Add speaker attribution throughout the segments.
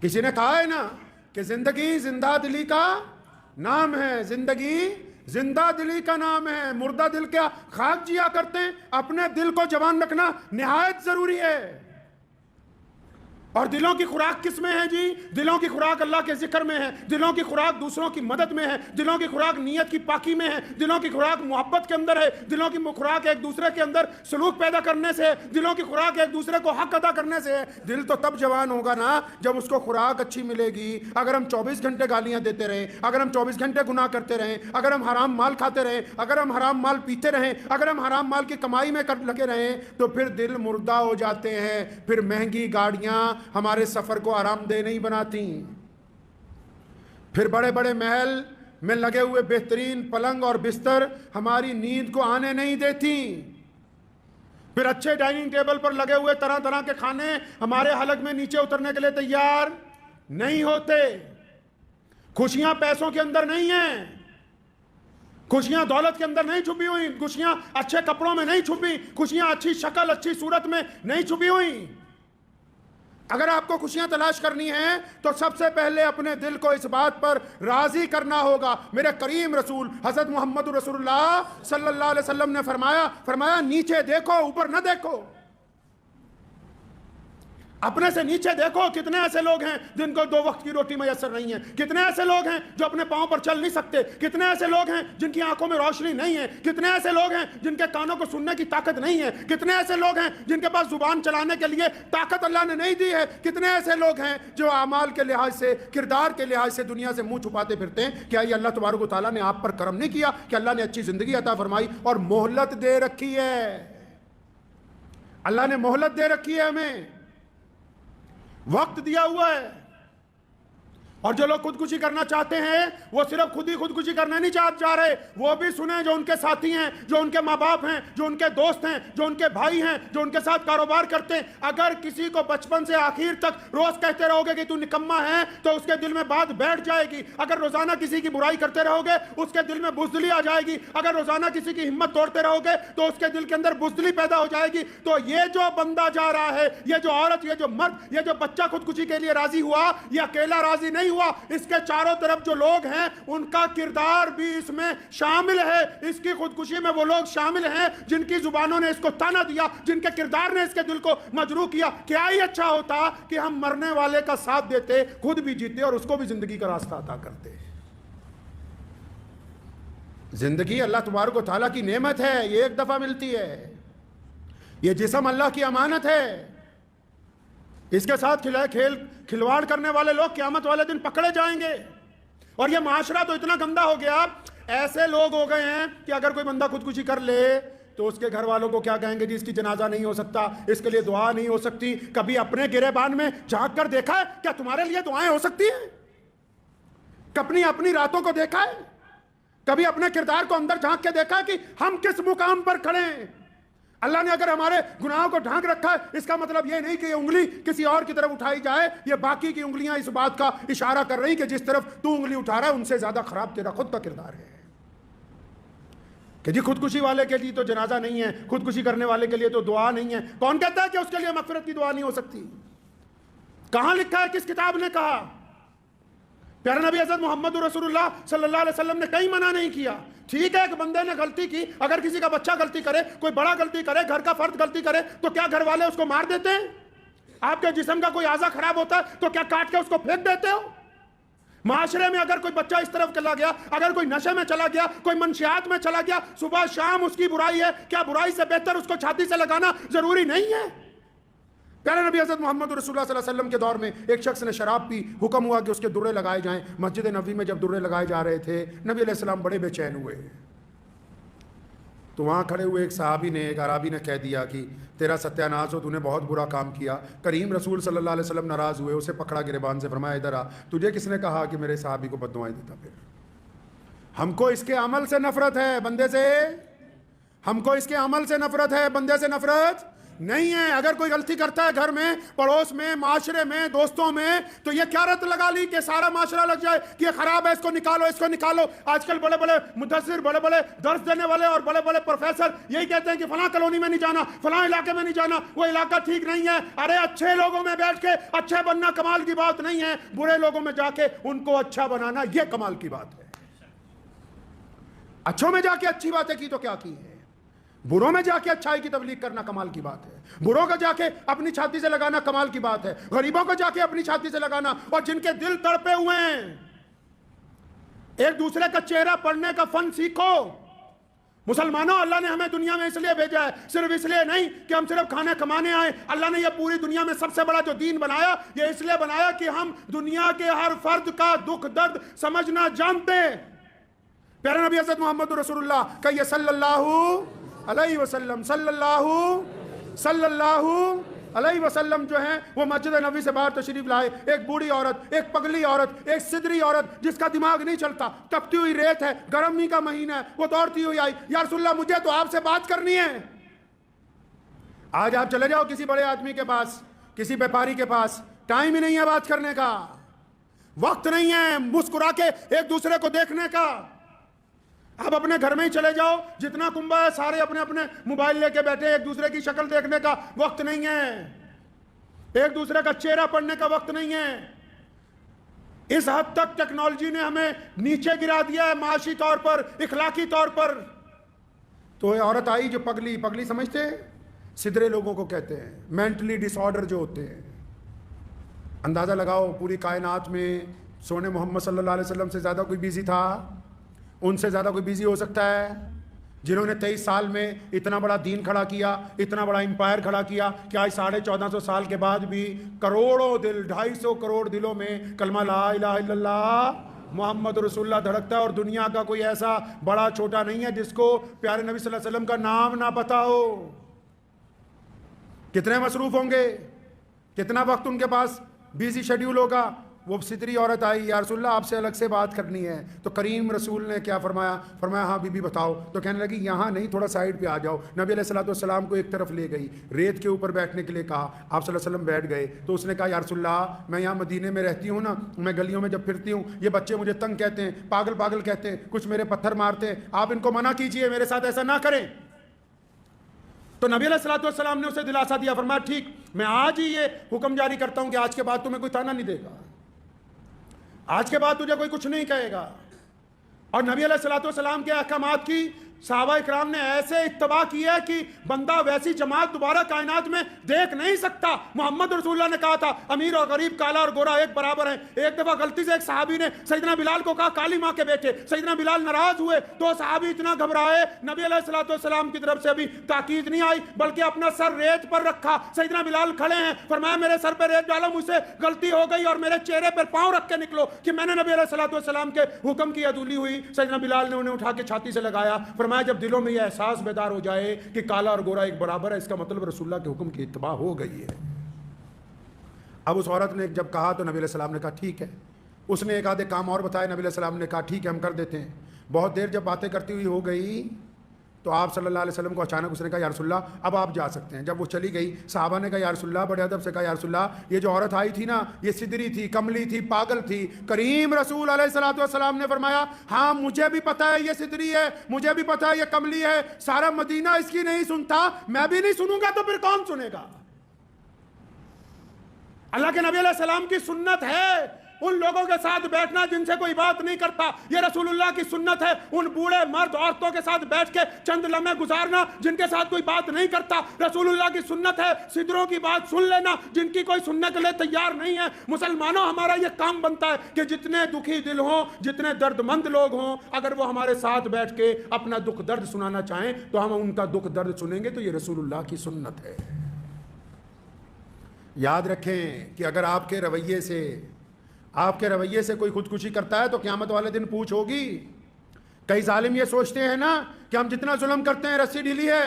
Speaker 1: کسی نے کہا ہے نا کہ زندگی زندہ دلی کا نام ہے، زندگی زندہ دلی کا نام ہے، مردہ دل کیا خاک جیا کرتے ہیں۔ اپنے دل کو جوان رکھنا نہایت ضروری ہے۔ اور دلوں کی خوراک کس میں ہے جی؟ دلوں کی خوراک اللہ کے ذکر میں ہے، دلوں کی خوراک دوسروں کی مدد میں ہے، دلوں کی خوراک نیت کی پاکی میں ہے، دلوں کی خوراک محبت کے اندر ہے، دلوں کی خوراک ایک دوسرے کے اندر سلوک پیدا کرنے سے ہے، دلوں کی خوراک ایک دوسرے کو حق ادا کرنے سے ہے۔ دل تو تب جوان ہوگا نا جب اس کو خوراک اچھی ملے گی۔ اگر ہم 24 گھنٹے گالیاں دیتے رہیں، اگر ہم 24 گھنٹے گناہ کرتے رہیں، اگر ہم حرام مال کھاتے رہیں، اگر ہم حرام مال پیتے رہیں، اگر ہم حرام مال کی کمائی میں لگے رہیں، تو پھر دل مردہ ہو جاتے ہیں۔ پھر مہنگی گاڑیاں ہمارے سفر کو آرام دہ نہیں بناتی، پھر بڑے بڑے محل میں لگے ہوئے بہترین پلنگ اور بستر ہماری نیند کو آنے نہیں دیتی، پھر اچھے ڈائننگ ٹیبل پر لگے ہوئے طرح طرح کے کھانے ہمارے حلق میں نیچے اترنے کے لیے تیار نہیں ہوتے۔ خوشیاں پیسوں کے اندر نہیں ہیں، خوشیاں دولت کے اندر نہیں چھپی ہوئی، خوشیاں اچھے کپڑوں میں نہیں چھپی، خوشیاں اچھی شکل اچھی صورت میں نہیں چھپی ہوئی۔ اگر آپ کو خوشیاں تلاش کرنی ہیں تو سب سے پہلے اپنے دل کو اس بات پر راضی کرنا ہوگا۔ میرے کریم رسول حضرت محمد رسول اللہ صلی اللہ علیہ وسلم نے فرمایا نیچے دیکھو اوپر نہ دیکھو۔ اپنے سے نیچے دیکھو، کتنے ایسے لوگ ہیں جن کو 2 وقت کی روٹی میسر نہیں ہے، کتنے ایسے لوگ ہیں جو اپنے پاؤں پر چل نہیں سکتے، کتنے ایسے لوگ ہیں جن کی آنکھوں میں روشنی نہیں ہے، کتنے ایسے لوگ ہیں جن کے کانوں کو سننے کی طاقت نہیں ہے، کتنے ایسے لوگ ہیں جن کے پاس زبان چلانے کے لیے طاقت اللہ نے نہیں دی ہے، کتنے ایسے لوگ ہیں جو اعمال کے لحاظ سے کردار کے لحاظ سے دنیا سے منہ چھپاتے پھرتے ہیں۔ کیا یہ اللہ تبارک و تعالیٰ نے آپ پر کرم نہیں کیا کہ اللہ نے اچھی زندگی عطا فرمائی اور مہلت دے رکھی ہے؟ اللہ نے مہلت دے رکھی ہے، ہمیں وقت دیا ہوا ہے۔ اور جو لوگ خودکشی کرنا چاہتے ہیں وہ صرف خود ہی خودکشی کرنا نہیں چاہ رہے، وہ بھی سنیں جو ان کے ساتھی ہیں، جو ان کے ماں باپ ہیں، جو ان کے دوست ہیں، جو ان کے بھائی ہیں، جو ان کے ساتھ کاروبار کرتے ہیں۔ اگر کسی کو بچپن سے آخر تک روز کہتے رہو گے کہ تو نکما ہے تو اس کے دل میں بات بیٹھ جائے گی۔ اگر روزانہ کسی کی برائی کرتے رہو گے اس کے دل میں بزدلی آ جائے گی۔ اگر روزانہ کسی کی ہمت توڑتے رہو گے تو اس کے دل کے اندر بزدلی پیدا ہو جائے گی۔ تو یہ جو بندہ جا رہا ہے، یہ جو عورت، یہ جو مرد، یہ جو بچہ خودکشی کے لیے راضی ہوا، یہ اکیلا راضی نہیں ہوا، اس کے چاروں طرف جو لوگ ہیں ان کا کردار بھی اس میں شامل ہے۔ اس کی خودکشی میں وہ لوگ شامل ہیں جن کی زبانوں نے اس کو تانا دیا، جن کے کردار نے اس کے دل کو مجروح کیا۔ کیا ہی اچھا ہوتا کہ ہم مرنے والے کا ساتھ دیتے، خود بھی جیتے اور اس کو بھی زندگی کا راستہ عطا کرتے۔ زندگی اللہ تبارک و تعالیٰ کی نعمت ہے، یہ ایک دفعہ ملتی ہے۔ یہ جسم اللہ کی امانت ہے، اس کے ساتھ کھلواڑ کرنے والے لوگ قیامت والے دن پکڑے جائیں گے۔ اور یہ معاشرہ تو اتنا گندا ہو گیا، ایسے لوگ ہو گئے ہیں کہ اگر کوئی بندہ خودکشی کر لے تو اس کے گھر والوں کو کیا کہیں گے جی اس کی جنازہ نہیں ہو سکتا، اس کے لیے دعا نہیں ہو سکتی۔ کبھی اپنے گریبان میں جھانک کر دیکھا ہے کیا تمہارے لیے دعائیں ہو سکتی ہیں؟ کبھی اپنی راتوں کو دیکھا ہے؟ کبھی اپنے کردار کو اندر جھانک کے دیکھا ہے کہ ہم کس مقام پر کھڑے ہیں؟ اللہ نے اگر ہمارے گناہوں کو ڈھانک رکھا ہے، اس کا مطلب یہ نہیں کہ یہ انگلی کسی اور کی طرف اٹھائی جائے، یہ باقی کی انگلیاں اس بات کا اشارہ کر رہی کہ جس طرف تو انگلی اٹھا رہا ہے ان سے زیادہ خراب تیرا خود کا کردار ہے۔ کہ جی خودکشی والے کے لیے تو جنازہ نہیں ہے، خودکشی کرنے والے کے لیے تو دعا نہیں ہے۔ کون کہتا ہے کہ اس کے لیے مغفرت کی دعا نہیں ہو سکتی؟ کہاں لکھا ہے؟ کس کتاب نے کہا؟ پیارے نبی حضرت محمد رسول اللہ صلی اللہ علیہ وسلم نے کہیں منع نہیں کیا۔ ٹھیک ہے ایک بندے نے غلطی کی، اگر کسی کا بچہ غلطی کرے، کوئی بڑا غلطی کرے، گھر کا فرد غلطی کرے تو کیا گھر والے اس کو مار دیتے ہیں؟ آپ کے جسم کا کوئی اعضا خراب ہوتا ہے تو کیا کاٹ کے اس کو پھینک دیتے ہو؟ معاشرے میں اگر کوئی بچہ اس طرف چلا گیا، اگر کوئی نشے میں چلا گیا، کوئی منشیات میں چلا گیا، صبح شام اس کی برائی ہے، کیا برائی سے بہتر اس کو چھاتی سے لگانا ضروری نہیں ہے؟ پیارے نبی حضرت محمد رسول اللہ صلی اللہ علیہ وسلم کے دور میں ایک شخص نے شراب پی، حکم ہوا کہ اس کے درے لگائے جائیں۔ مسجد نبوی میں جب درے لگائے جا رہے تھے، نبی علیہ السلام بڑے بے چین ہوئے۔ تو وہاں کھڑے ہوئے ایک صحابی نے، ایک عرابی نے کہہ دیا کہ تیرا ستیہ ناز ہو، تو نے بہت برا کام کیا۔ کریم رسول صلی اللہ علیہ وسلم ناراض ہوئے، اسے پکڑا گریبان سے، فرمایا ادھر آ، تجھے کس نے کہا کہ میرے صحابی کو بد دعائیں دیتا؟ پھر ہم کو اس کے عمل سے نفرت ہے، بندے سے۔ ہم کو اس کے عمل سے نفرت ہے، بندے سے نفرت نہیں ہے. اگر کوئی غلطی کرتا ہے گھر میں, پڑوس میں, معاشرے میں, دوستوں میں, تو یہ کیا رت لگا لی کہ سارا معاشرہ لگ جائے کہ یہ خراب ہے, اس کو نکالو, اس کو نکالو. آج کل بڑے بڑے مدثر, بڑے بڑے درس دینے والے اور بڑے بڑے پروفیسر یہی کہتے ہیں کہ فلاں کالونی میں نہیں جانا, فلاں علاقے میں نہیں جانا, وہ علاقہ ٹھیک نہیں ہے. ارے اچھے لوگوں میں بیٹھ کے اچھے بننا کمال کی بات نہیں ہے, برے لوگوں میں جا کے ان کو اچھا بنانا یہ کمال کی بات ہے. اچھوں میں جا کے اچھی باتیں کی تو کیا کی ہے, بروں میں جا کے اچھائی کی تبلیغ کرنا کمال کی بات ہے. بروں کو جا کے اپنی چھاتی سے لگانا کمال کی بات ہے. غریبوں کو جا کے اپنی چھاتی سے لگانا, اور جن کے دل تڑپے ہوئے ہیں, ایک دوسرے کا چہرہ پڑھنے کا فن سیکھو. مسلمانوں, اللہ نے ہمیں دنیا میں اس لیے بھیجا ہے, صرف اس لیے نہیں کہ ہم صرف کھانے کمانے آئے. اللہ نے یہ پوری دنیا میں سب سے بڑا جو دین بنایا, یہ اس لیے بنایا کہ ہم دنیا کے ہر فرد کا دکھ درد سمجھنا جانتے ہیں. پیارے نبی حضرت محمد رسول اللہ کہیے صلی اللہ علیہ وسلم, صلی اللہ علیہ وسلم جو ہیں وہ مسجد نبوی سے باہر تشریف لائے. ایک بوڑھی عورت, ایک پگلی عورت, ایک سدری عورت جس کا دماغ نہیں چلتا, تپتی ہوئی ریت ہے, گرمی کا مہینہ ہے, وہ دوڑتی ہوئی آئی, یا رسول اللہ مجھے تو آپ سے بات کرنی ہے. آج آپ چلے جاؤ کسی بڑے آدمی کے پاس, کسی بیپاری کے پاس, ٹائم ہی نہیں ہے بات کرنے کا, وقت نہیں ہے مسکرا کے ایک دوسرے کو دیکھنے کا. آپ اپنے گھر میں ہی چلے جاؤ, جتنا کنبہ ہے سارے اپنے اپنے موبائل لے کے بیٹھے, ایک دوسرے کی شکل دیکھنے کا وقت نہیں ہے, ایک دوسرے کا چہرہ پڑھنے کا وقت نہیں ہے. اس حد تک ٹیکنالوجی نے ہمیں نیچے گرا دیا ہے معاشی طور پر, اخلاقی طور پر. تو یہ عورت آئی جو پگلی سمجھتے ہیں, سدرے لوگوں کو کہتے ہیں, مینٹلی ڈس آرڈر جو ہوتے ہیں. اندازہ لگاؤ پوری کائنات میں سونے محمد صلی اللہ علیہ وسلم سے زیادہ کوئی بیزی تھا؟ ان سے زیادہ کوئی بیزی ہو سکتا ہے؟ جنہوں نے 23 سال میں اتنا بڑا دین کھڑا کیا, اتنا بڑا امپائر کھڑا کیا کہ آج 1450 سال کے بعد بھی کروڑوں دل, 250 کروڑ دلوں میں کلمہ لا الہ الا اللہ محمد رسول اللہ دھڑکتا ہے. اور دنیا کا کوئی ایسا بڑا چھوٹا نہیں ہے جس کو پیارے نبی صلی اللہ علیہ وسلم کا نام نہ پتا ہو. کتنے مصروف ہوں گے, کتنا وقت ان کے پاس بیزی شیڈیول ہوگا. وہ سدری عورت آئی, یا رسول اللہ آپ سے الگ سے بات کرنی ہے. تو کریم رسول نے کیا فرمایا؟ فرمایا ہاں بی بی بتاؤ. تو کہنے لگی یہاں نہیں, تھوڑا سائڈ پہ آ جاؤ. نبی علیہ السلام کو ایک طرف لے گئی, ریت کے اوپر بیٹھنے کے لیے کہا. آپ صلی اللہ علیہ وسلم بیٹھ گئے. تو اس نے کہا یا رسول اللہ میں یہاں مدینے میں رہتی ہوں نا, میں گلیوں میں جب پھرتی ہوں یہ بچے مجھے تنگ کہتے ہیں, پاگل کہتے ہیں, کچھ میرے پتھر مارتے ہیں, آپ ان کو منع کیجئے, میرے ساتھ ایسا نہ کریں. تو نبی علیہ السلام نے اسے دلاسا دیا, فرمایا ٹھیک, میں آج ہی یہ حکم جاری کرتا ہوں کہ آج کے بعد تمہیں کوئی تانا نہیں دے گا, آج کے بعد تجھے کوئی کچھ نہیں کہے گا. اور نبی علیہ السلام کے احکامات کی صحابہ اکرام نے ایسے اتباع کی ہے کہ بندہ ویسی جماعت دوبارہ کائنات میں دیکھ نہیں سکتا. محمد رسول اللہ نے کہا تھا امیر اور غریب, کالا اور گورا ایک برابر ہیں. ایک دفعہ غلطی سے ایک صحابی نے سیدنا بلال کو کہا کالی ماں کے بیٹے. سیدنا بلال ناراض ہوئے تو صحابی اتنا گھبرائے, نبی علیہ السلام کی طرف سے ابھی تاکید نہیں آئی بلکہ اپنا سر ریت پر رکھا. سیدنا بلال کھڑے ہیں, فرمایا میرے سر پہ ریت ڈالو, مجھ سے غلطی ہو گئی اور میرے چہرے پر پاؤں رکھ کے نکلو کہ میں نے نبی علیہ السلام کے حکم کی عدولی ہوئی. سیدنا بلال نے انہیں اٹھا کے چھاتی سے لگایا. فرمایا جب دلوں میں یہ احساس بیدار ہو جائے کہ کالا اور گورا ایک برابر ہے, اس کا مطلب رسول اللہ کے حکم کی اتباع ہو گئی ہے. اب اس عورت نے جب کہا تو نبی علیہ السلام نے کہا ٹھیک ہے. اس نے ایک آدھے کام اور بتایا, نبی علیہ السلام نے کہا ٹھیک ہے ہم کر دیتے ہیں. بہت دیر جب باتیں کرتی ہوئی ہو گئی تو آپ صلی اللہ علیہ وسلم کو اچانک اس نے کہا یا رسول اللہ اب آپ جا سکتے ہیں. جب وہ چلی گئی صحابہ نے کہا یا رسول اللہ, بڑے ادب سے کہا یا رسول اللہ یہ جو عورت آئی تھی نا یہ سدری تھی, کملی تھی, پاگل تھی. کریم رسول علیہ السلام نے فرمایا ہاں مجھے بھی پتا ہے یہ سدری ہے, مجھے بھی پتا ہے یہ کملی ہے, سارا مدینہ اس کی نہیں سنتا, میں بھی نہیں سنوں گا تو پھر کون سنے گا؟ اللہ کے نبی علیہ السلام کی سنت ہے ان لوگوں کے ساتھ بیٹھنا جن سے کوئی بات نہیں کرتا. یہ رسول اللہ کی سنت ہے ان بوڑھے مرد عورتوں کے ساتھ بیٹھ کے چند لمحے گزارنا جن کے ساتھ کوئی بات نہیں کرتا. رسول اللہ کی سنت ہے سدروں کی بات سن لینا جن کی کوئی سننے کے لیے تیار نہیں ہے. مسلمانوں ہمارا یہ کام بنتا ہے کہ جتنے دکھی دل ہوں, جتنے درد مند لوگ ہوں, اگر وہ ہمارے ساتھ بیٹھ کے اپنا دکھ درد سنانا چاہیں تو ہم ان کا دکھ درد سنیں گے. تو یہ رسول اللہ کی سنت ہے. یاد رکھیں کہ اگر آپ کے رویے سے کوئی خودکشی کرتا ہے تو قیامت والے دن پوچھ ہوگی. کئی ظالم یہ سوچتے ہیں نا کہ ہم جتنا ظلم کرتے ہیں رسی ڈھیلی ہے,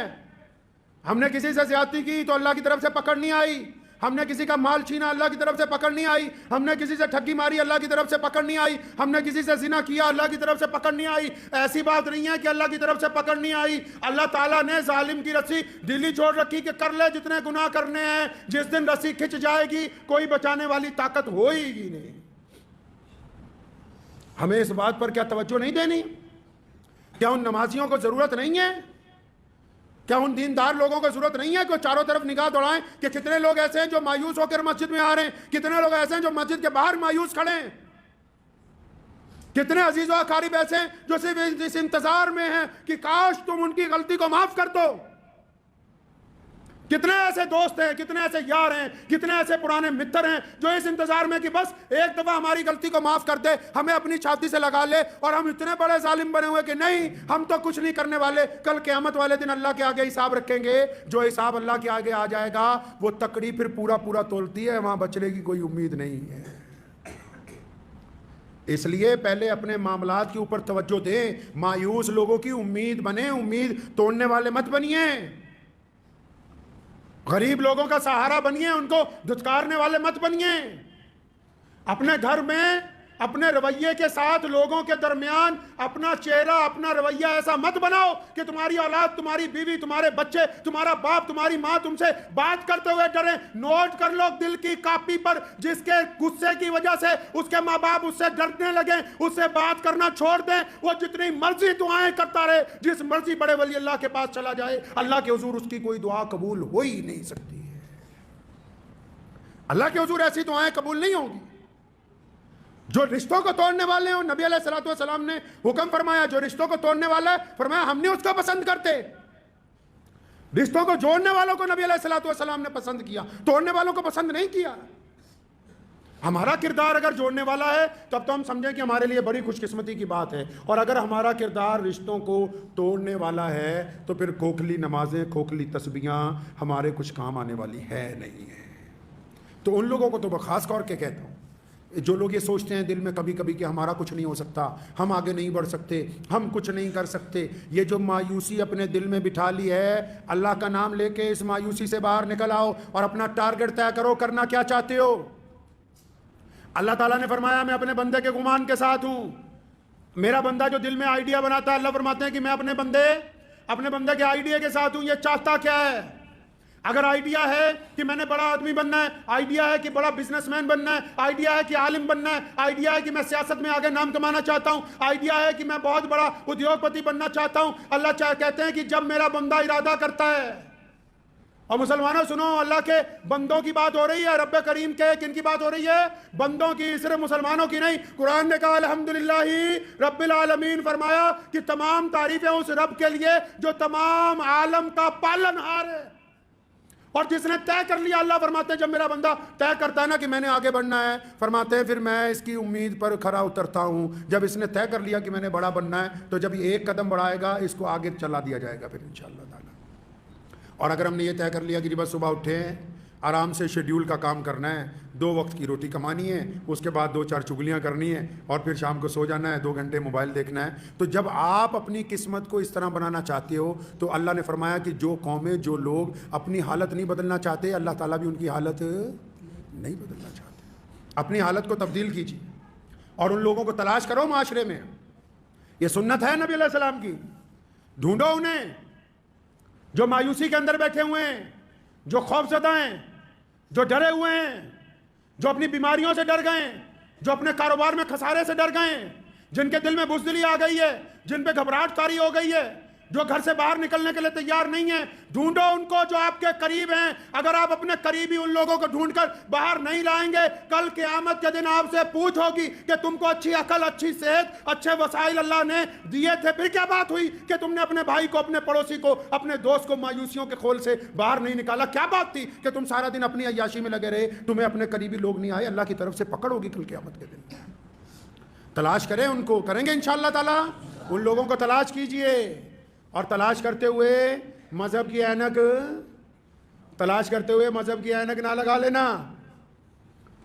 Speaker 1: ہم نے کسی سے زیادتی کی تو اللہ کی طرف سے پکڑ نہیں آئی, ہم نے کسی کا مال چھینا اللہ کی طرف سے پکڑ نہیں آئی، ہم نے کسی سے ٹھگی ماری اللہ کی طرف سے پکڑ نہیں آئی، ہم نے کسی سے زنا کیا اللہ کی طرف سے پکڑ نہیں آئی۔ ایسی بات نہیں ہے کہ اللہ کی طرف سے پکڑ نہیں آئی، اللہ تعالیٰ نے ظالم کی رسی ڈھیلی چھوڑ رکھی کہ کر لے جتنے گناہ کرنے ہیں، جس دن رسی کھچ جائے گی کوئی بچانے والی طاقت ہوئی گی نہیں۔ ہمیں اس بات پر کیا توجہ نہیں دینی؟ کیا ان نمازیوں کو ضرورت نہیں ہے؟ کیا ان دیندار لوگوں کو ضرورت نہیں ہے کہ چاروں طرف نگاہ دوڑائیں کہ کتنے لوگ ایسے ہیں جو مایوس ہو کر مسجد میں آ رہے ہیں، کتنے لوگ ایسے ہیں جو مسجد کے باہر مایوس کھڑے ہیں، کتنے عزیز و اقارب ایسے ہیں جو صرف اس انتظار میں ہیں کہ کاش تم ان کی غلطی کو معاف کر دو۔ کتنے ایسے دوست ہیں، کتنے ایسے یار ہیں، کتنے ایسے پرانے متر ہیں جو اس انتظار میں کہ بس ایک دفعہ ہماری غلطی کو معاف کر دے، ہمیں اپنی چھاتی سے لگا لے، اور ہم اتنے بڑے ظالم بنے ہوئے کہ نہیں ہم تو کچھ نہیں کرنے والے، کل قیامت والے دن اللہ کے آگے حساب رکھیں گے۔ جو حساب اللہ کے آگے آ جائے گا وہ تکڑی پھر پورا پورا تولتی ہے، وہاں بچنے کی کوئی امید نہیں ہے۔ اس لیے پہلے اپنے معاملات کے اوپر توجہ دیں، مایوس لوگوں کی امید بنیں، امید توڑنے والے مت بنیے، غریب لوگوں کا سہارا بنیے، ان کو دھتکارنے والے مت بنیے۔ اپنے گھر میں اپنے رویے کے ساتھ لوگوں کے درمیان اپنا چہرہ، اپنا رویہ ایسا مت بناؤ کہ تمہاری اولاد، تمہاری بیوی، تمہارے بچے، تمہارا باپ، تمہاری ماں تم سے بات کرتے ہوئے ڈریں۔ نوٹ کر لو دل کی کاپی پر، جس کے غصے کی وجہ سے اس کے ماں باپ اس سے ڈرنے لگیں، اس سے بات کرنا چھوڑ دیں، وہ جتنی مرضی دعائیں کرتا رہے، جس مرضی بڑے ولی اللہ کے پاس چلا جائے، اللہ کے حضور اس کی کوئی دعا قبول ہو ہی نہیں سکتی ہے۔ اللہ کے حضور ایسی دعائیں قبول نہیں ہوں گی۔ جو رشتوں کو توڑنے والے ہیں، نبی علیہ السلام نے حکم فرمایا، جو رشتوں کو توڑنے والا ہے فرمایا ہم نے اس کو پسند کرتے۔ رشتوں کو جوڑنے والوں کو نبی علیہ السلام نے پسند کیا، توڑنے والوں کو پسند نہیں کیا۔ ہمارا کردار اگر جوڑنے والا ہے تب تو ہم سمجھیں کہ ہمارے لیے بڑی خوش قسمتی کی بات ہے، اور اگر ہمارا کردار رشتوں کو توڑنے والا ہے تو پھر کھوکھلی نمازیں، کھوکھلی تسبیحاں ہمارے کچھ کام آنے والی ہے نہیں ہے۔ تو ان لوگوں کو تو میں خاص طور کے کہتا ہوں جو لوگ یہ سوچتے ہیں دل میں کبھی کبھی کہ ہمارا کچھ نہیں ہو سکتا، ہم آگے نہیں بڑھ سکتے، ہم کچھ نہیں کر سکتے، یہ جو مایوسی اپنے دل میں بٹھا لی ہے، اللہ کا نام لے کے اس مایوسی سے باہر نکل آؤ اور اپنا ٹارگٹ طے کرو، کرنا کیا چاہتے ہو۔ اللہ تعالیٰ نے فرمایا میں اپنے بندے کے گمان کے ساتھ ہوں۔ میرا بندہ جو دل میں آئیڈیا بناتا ہے، اللہ فرماتے ہیں کہ میں اپنے بندے کے آئیڈیا کے ساتھ ہوں۔ یہ چاہتا کیا ہے؟ اگر آئیڈیا ہے کہ میں نے بڑا آدمی بننا ہے، آئیڈیا ہے کہ بڑا بزنس مین بننا ہے، آئیڈیا ہے کہ عالم بننا ہے، آئیڈیا ہے کہ میں سیاست میں آگے نام کمانا چاہتا ہوں، آئیڈیا ہے کہ میں بہت بڑا ادیوگ پتی بننا چاہتا ہوں، اللہ کہتے ہیں کہ جب میرا بندہ ارادہ کرتا ہے۔ اور مسلمانوں سنو، اللہ کے بندوں کی بات ہو رہی ہے، رب کریم کے کن کی بات ہو رہی ہے؟ بندوں کی، صرف مسلمانوں کی نہیں۔ قرآن نے کہا الحمدللہ رب العالمین، فرمایا کہ تمام تعریفیں اس رب کے لیے جو تمام عالم کا پالن ہار ہے، اور جس نے طے کر لیا۔ اللہ فرماتے ہیں جب میرا بندہ طے کرتا ہے نا کہ میں نے آگے بڑھنا ہے، فرماتے ہیں پھر میں اس کی امید پر کھرا اترتا ہوں۔ جب اس نے طے کر لیا کہ میں نے بڑا بننا ہے تو جب یہ ایک قدم بڑھائے گا اس کو آگے چلا دیا جائے گا پھر انشاءاللہ تعالی۔ اور اگر ہم نے یہ طے کر لیا کہ بس صبح اٹھے ہیں، آرام سے شیڈیول کا کام کرنا ہے، 2 وقت کی روٹی کمانی ہے، اس کے بعد 2-4 چگلیاں کرنی ہے، اور پھر شام کو سو جانا ہے، 2 گھنٹے موبائل دیکھنا ہے، تو جب آپ اپنی قسمت کو اس طرح بنانا چاہتے ہو تو اللہ نے فرمایا کہ جو قومیں، جو لوگ اپنی حالت نہیں بدلنا چاہتے، اللہ تعالیٰ بھی ان کی حالت نہیں بدلنا چاہتے۔ اپنی حالت کو تبدیل کیجیے اور ان لوگوں کو تلاش کرو معاشرے میں۔ یہ سنت ہے نبی علیہ السلام کی، ڈھونڈو انہیں جو مایوسی کے اندر بیٹھے ہوئے ہیں، جو خوف زدہ ہیں، جو ڈرے ہوئے ہیں، جو اپنی بیماریوں سے ڈر گئے ہیں، جو اپنے کاروبار میں خسارے سے ڈر گئے ہیں، جن کے دل میں بزدلی آ گئی ہے، جن پہ گھبراہٹ طاری ہو گئی ہے، جو گھر سے باہر نکلنے کے لیے تیار نہیں ہیں۔ ڈھونڈو ان کو جو آپ کے قریب ہیں۔ اگر آپ اپنے قریبی ان لوگوں کو ڈھونڈ کر باہر نہیں لائیں گے، کل قیامت کے دن آپ سے پوچھ ہوگی کہ تم کو اچھی عقل، اچھی صحت، اچھے وسائل اللہ نے دیے تھے، پھر کیا بات ہوئی کہ تم نے اپنے بھائی کو، اپنے پڑوسی کو، اپنے دوست کو مایوسیوں کے خول سے باہر نہیں نکالا؟ کیا بات تھی کہ تم سارا دن اپنی عیاشی میں لگے رہے، تمہیں اپنے قریبی لوگ نہیں آئے؟ اللہ کی طرف سے پکڑ ہوگی کل قیامت کے دن۔ تلاش کریں ان کو، کریں گے انشاءاللہ تعالی۔ ان لوگوں کو تلاش کیجئے، اور تلاش کرتے ہوئے مذہب کی اینک، تلاش کرتے ہوئے مذہب کی اینک نہ لگا لینا،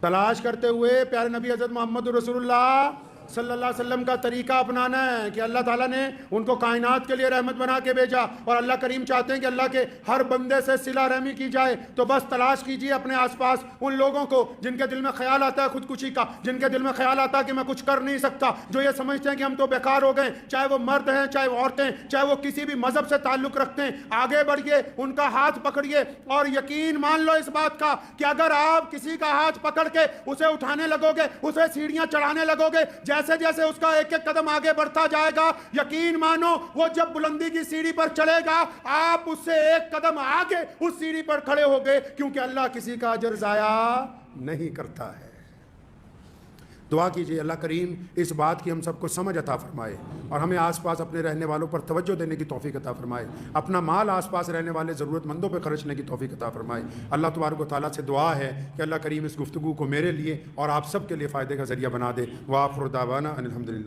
Speaker 1: تلاش کرتے ہوئے پیارے نبی حضرت محمد رسول اللہ صلی اللہ علیہ وسلم کا طریقہ اپنانا ہے کہ اللہ تعالیٰ نے ان کو کائنات کے لیے رحمت بنا کے بھیجا، اور اللہ کریم چاہتے ہیں کہ اللہ کے ہر بندے سے صلہ رحمی کی جائے۔ تو بس تلاش کیجئے اپنے آس پاس ان لوگوں کو جن کے دل میں خیال آتا ہے خودکشی کا، جن کے دل میں خیال آتا ہے کہ میں کچھ کر نہیں سکتا، جو یہ سمجھتے ہیں کہ ہم تو بیکار ہو گئے، چاہے وہ مرد ہیں، چاہے وہ عورتیں، چاہے وہ کسی بھی مذہب سے تعلق رکھتے ہیں۔ آگے بڑھئے، ان کا ہاتھ پکڑیے، اور یقین مان لو اس بات کا کہ اگر آپ کسی کا ہاتھ پکڑ کے اسے اٹھانے لگو گے، اسے سیڑھیاں چڑھانے لگو گے، جیسے جیسے اس کا ایک ایک قدم آگے بڑھتا جائے گا، یقین مانو وہ جب بلندی کی سیڑھی پر چڑھے گا، آپ اس سے ایک قدم آگے اس سیڑھی پر کھڑے ہو گئے، کیونکہ اللہ کسی کا اجر ضائع نہیں کرتا ہے۔ دعا کیجئے اللہ کریم اس بات کی ہم سب کو سمجھ عطا فرمائے، اور ہمیں آس پاس اپنے رہنے والوں پر توجہ دینے کی توفیق عطا فرمائے، اپنا مال آس پاس رہنے والے ضرورت مندوں پہ خرچنے کی توفیق عطا فرمائے۔ اللہ تبارک و تعالیٰ سے دعا ہے کہ اللہ کریم اس گفتگو کو میرے لیے اور آپ سب کے لیے فائدے کا ذریعہ بنا دے۔ وآخر دعوانا ان الحمدللہ۔